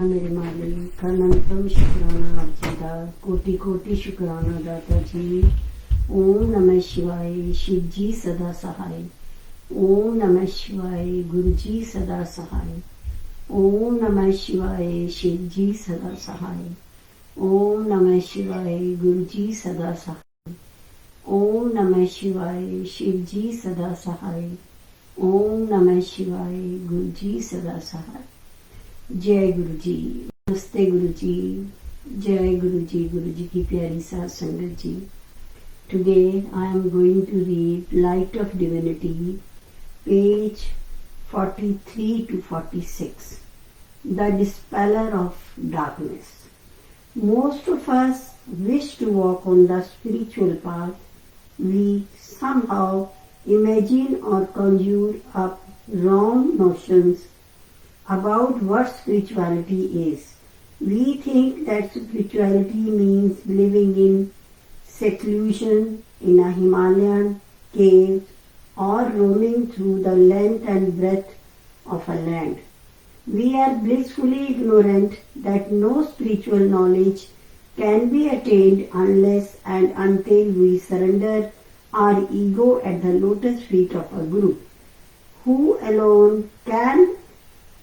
मेरे मालिक अनंतम शुक्राना अर्जिता कोटि कोटि शुक्राना दाता जी। ओम नमः शिवाय शिव जी सदा सहाय। ओम नमः शिवाय गुरु जी सदा सहाय। ओम नमः शिवाय शिव जी सदा सहाय। ओम नमः शिवाय गुरु जी सदा सहाय। ओम नमः शिवाय शिव जी सदा सहाय। ओम नमः शिवाय गुरु जी सदा सहाय। जय गुरु जी। नमस्ते गुरु जी। जय गुरु जी की प्यारी साथ संगत जी। Today I am going to read light of divinity page 43 to 46, the dispeller of darkness. Most of us wish to walk on the spiritual path. We somehow imagine or conjure up wrong notions about what spirituality is. We think that spirituality means living in seclusion in a Himalayan cave or roaming through the length and breadth of a land. We are blissfully ignorant that no spiritual knowledge can be attained unless and until we surrender our ego at the lotus feet of a Guru, who alone can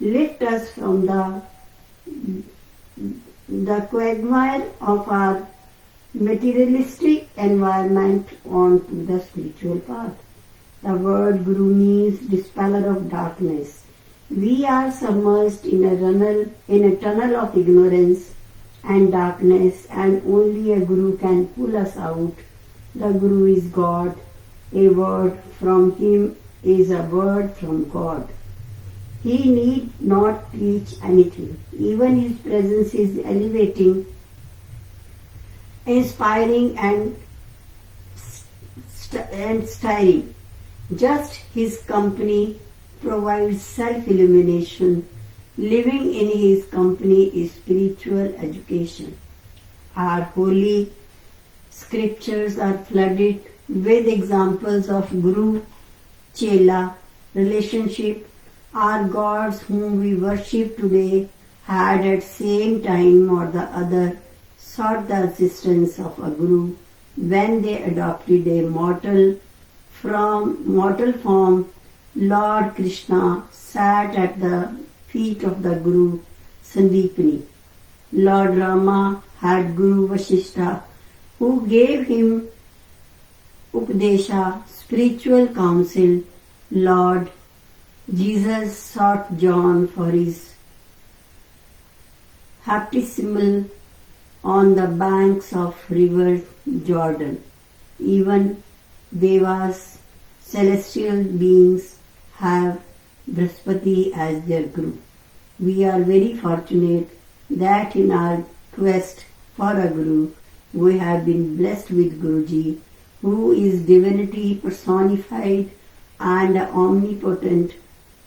lift us from the quagmire of our materialistic environment onto the spiritual path. The word Guru means dispeller of darkness. We are submerged in a tunnel of ignorance and darkness, and only a Guru can pull us out. The Guru is God. A word from him is a word from God. He need not teach anything. Even his presence is elevating, inspiring and stirring. Just his company provides self-illumination. Living in his company is spiritual education. Our holy scriptures are flooded with examples of Guru-Chela relationship. Our gods whom we worship today had at same time or the other sought the assistance of a Guru when they adopted a mortal form. Lord Krishna sat at the feet of the Guru Sandipani. Lord Rama had Guru Vasishtha, who gave him Upadesha, spiritual counsel. Lord Jesus sought John for his baptismal on the banks of river Jordan. Even Devas, celestial beings, have Brihaspati as their Guru. We are very fortunate that in our quest for a Guru, we have been blessed with Guruji, who is divinity personified and omnipotent,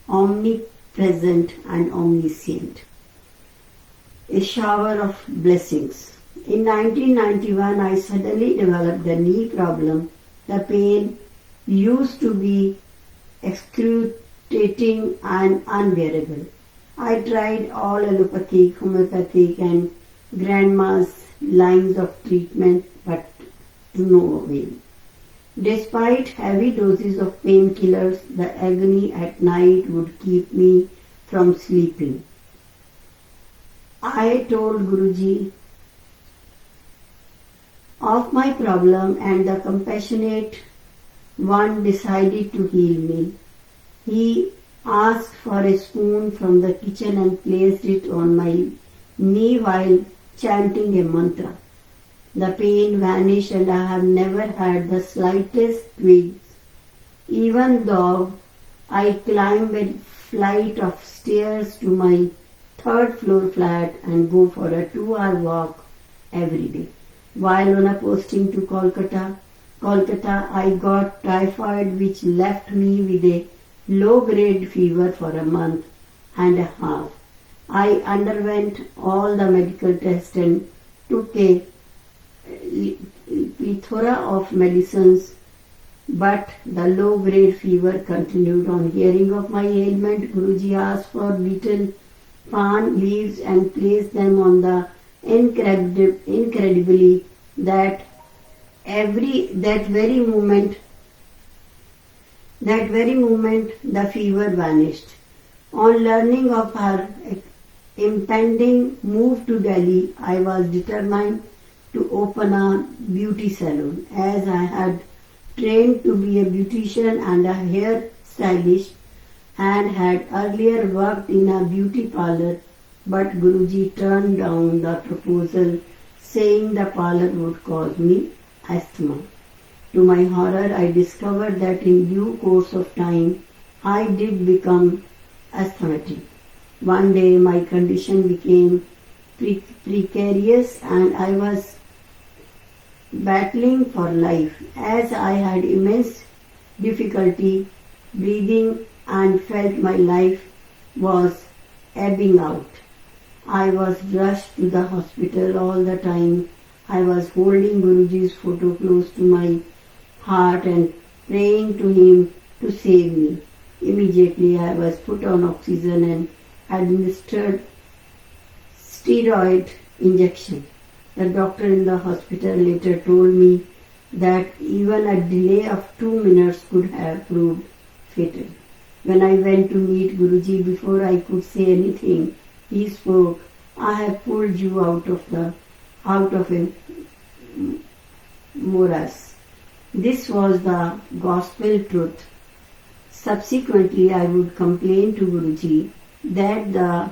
omnipresent and omniscient. A shower of blessings. In 1991, I suddenly developed a knee problem. The pain used to be excruciating and unbearable. I tried all allopathic, homeopathic and grandma's lines of treatment, but to no avail. Despite heavy doses of painkillers, the agony at night would keep me from sleeping. I told Guruji of my problem, and the compassionate one decided to heal me. He asked for a spoon from the kitchen and placed it on my knee while chanting a mantra. The pain vanished and I have never had the slightest twinge. Even though I climb a flight of stairs to my third floor flat and go for a 2-hour walk every day. While on a posting to Kolkata, I got typhoid, which left me with a low-grade fever for a month and a half. I underwent all the medical tests and took a plethora of medicines, but the low-grade fever continued. On hearing of my ailment, Guruji asked for little palm leaves and placed them on the incredibly that that very moment the fever vanished. On learning of her impending move to Delhi, I was determined to open a beauty salon. As I had trained to be a beautician and a hair stylist and had earlier worked in a beauty parlor, but Guruji turned down the proposal, saying the parlor would cause me asthma. To my horror, I discovered that in due course of time, I did become asthmatic. One day my condition became precarious and I was battling for life, as I had immense difficulty breathing and felt my life was ebbing out. I was rushed to the hospital all the time. I was holding Guruji's photo close to my heart and praying to him to save me. Immediately I was put on oxygen and administered steroid injection. The doctor in the hospital later told me that even a delay of 2 minutes could have proved fatal. When I went to meet Guruji, before I could say anything, he spoke, "I have pulled you out of a morass." This was the gospel truth. Subsequently, I would complain to Guruji that the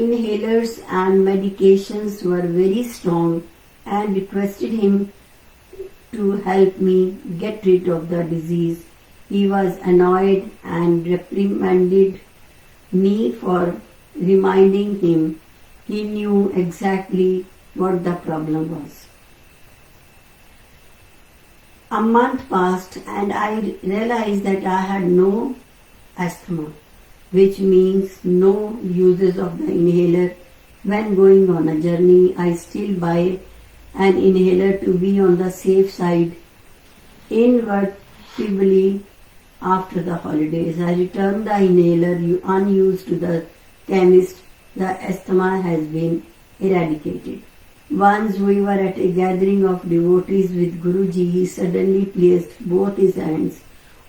inhalers and medications were very strong and requested him to help me get rid of the disease. He was annoyed and reprimanded me for reminding him. He knew exactly what the problem was. A month passed and I realized that I had no asthma, which means no uses of the inhaler. When going on a journey, I still buy an inhaler to be on the safe side. Inevitably, after the holidays, I returned the inhaler unused to the chemist. The asthma has been eradicated. Once we were at a gathering of devotees with Guruji. He suddenly placed both his hands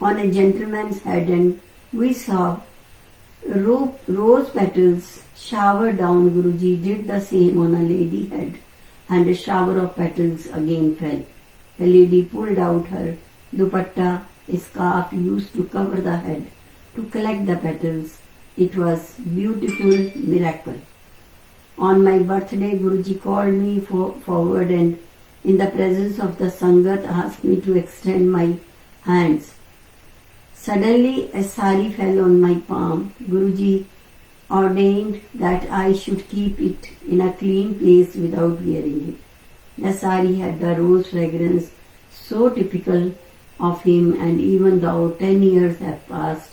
on a gentleman's head and we saw rose petals shower down. Guruji did the same on a lady's head and a shower of petals again fell. The lady pulled out her dupatta, a scarf used to cover the head, to collect the petals. It was beautiful miracle. On my birthday, Guruji called me forward and in the presence of the Sangat asked me to extend my hands. Suddenly a sari fell on my palm. Guruji ordained that I should keep it in a clean place without wearing it. The sari had the rose fragrance so typical of him, and even though 10 years have passed,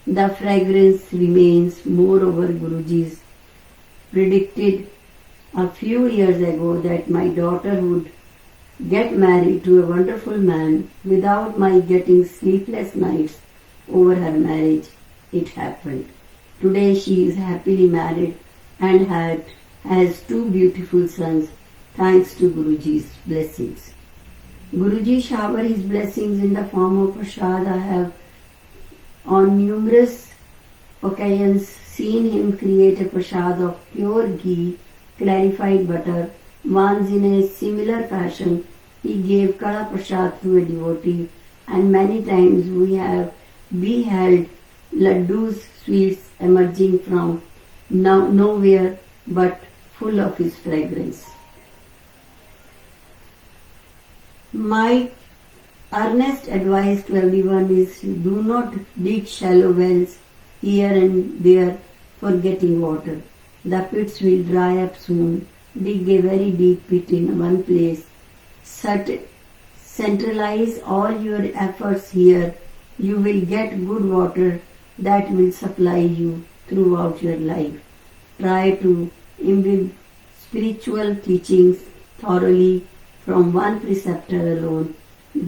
the fragrance remains. Moreover, Guruji's predicted a few years ago that my daughter would get married to a wonderful man. Without my getting sleepless nights over her marriage, it happened. Today she is happily married and has 2 beautiful sons, thanks to Guruji's blessings. Guruji showered his blessings in the form of prasad. I have on numerous occasions seen him create a prasad of pure ghee, clarified butter. Once in a similar fashion, he gave kada prasad to a devotee, and many times we have beheld laddus, sweets emerging from nowhere but full of his fragrance. My earnest advice to everyone is do not dig shallow wells here and there for getting water. The pits will dry up soon. Dig a very deep pit in one place. Centralize all your efforts here. You will get good water that will supply you throughout your life. Try to imbibe spiritual teachings thoroughly from one preceptor alone.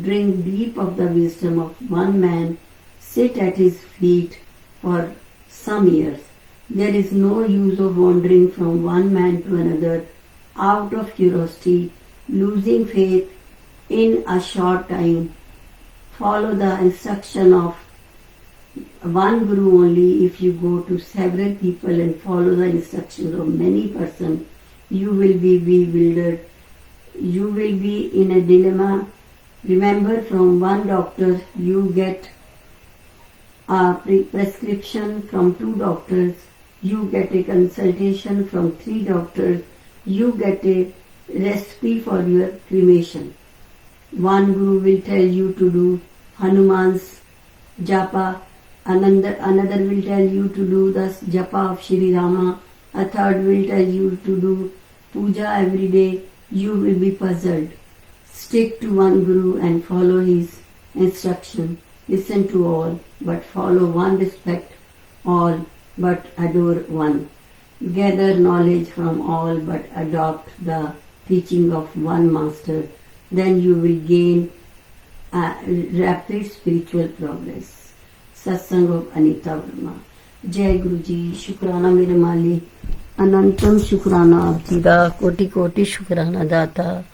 Drink deep of the wisdom of one man. Sit at his feet for some years. There is no use of wandering from one man to another out of curiosity, losing faith in a short time. Follow the instruction of one guru only. If you go to several people and follow the instructions of many persons, you will be bewildered. You will be in a dilemma. Remember, from one doctor you get a prescription, from 2 doctors you get a consultation, from 3 doctors you get a recipe for your cremation. One guru will tell you to do Hanuman's japa, another will tell you to do the japa of Shri Rama, a third will tell you to do puja every day. You will be puzzled. Stick to one guru and follow his instruction. Listen to all, but follow one. Respect all, but adore one. Gather knowledge from all, but adopt the teaching of one master. Then you will gain rapid spiritual progress. Satsang of Anita Verma. Jai Guru Ji, शुक्राना मेरे मालिक, अनंतम शुक्राना आप जी दा, कोटि कोटि शुक्राना दाता.